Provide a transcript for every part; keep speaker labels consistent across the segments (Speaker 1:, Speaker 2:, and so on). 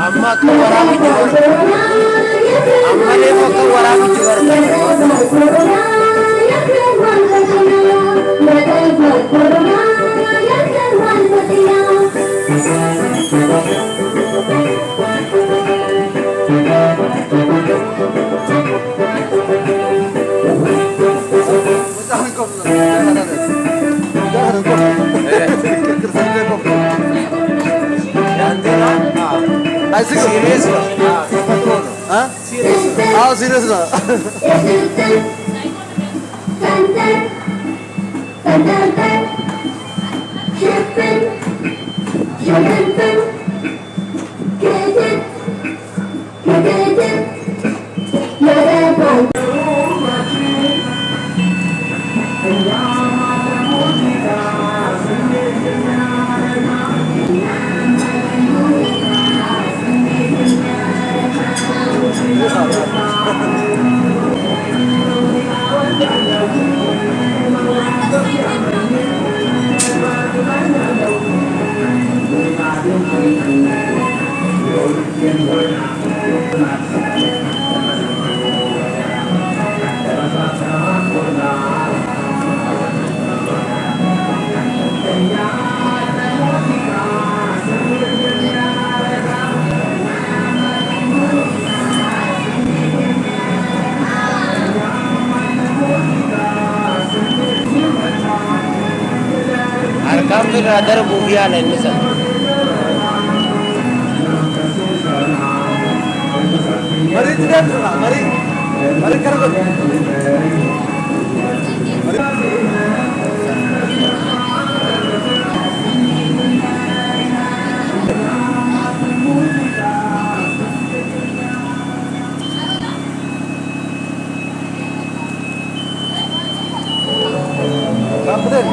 Speaker 1: amma ka wara miji amma ne mo ka wara miji serious huh? Serious. How serious na? Arkam bir radar bugiya lenni sa. Mari tidak sana, mari kerja. Kapten.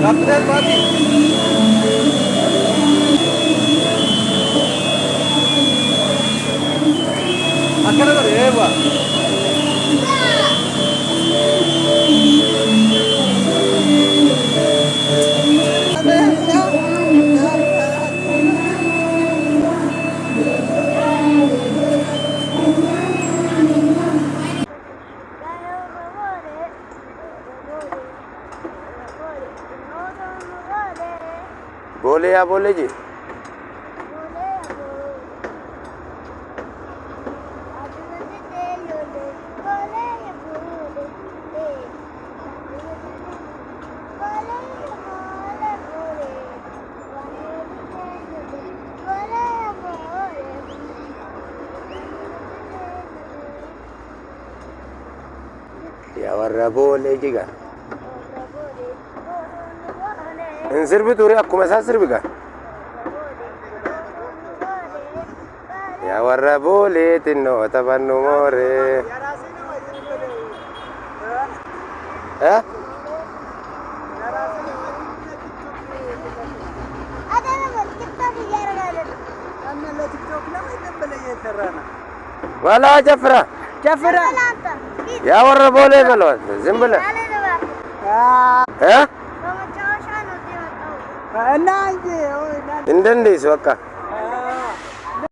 Speaker 1: Kapten mati. Akan ada apa? बोले या बोले जी या वर्रा बोले जी का Sirbi turi aku masa sirbi ka? Ya warra boleh tinno tabannu more. Eh?
Speaker 2: Ada nama TikTok biar ada. Karena lo TikTok nama itu boleh terana.
Speaker 1: Wala Jafra.
Speaker 2: Jafra.
Speaker 1: Ya warra boleh kalau zimbala. Eh?
Speaker 2: Nah, ini.
Speaker 1: Indendis wakka.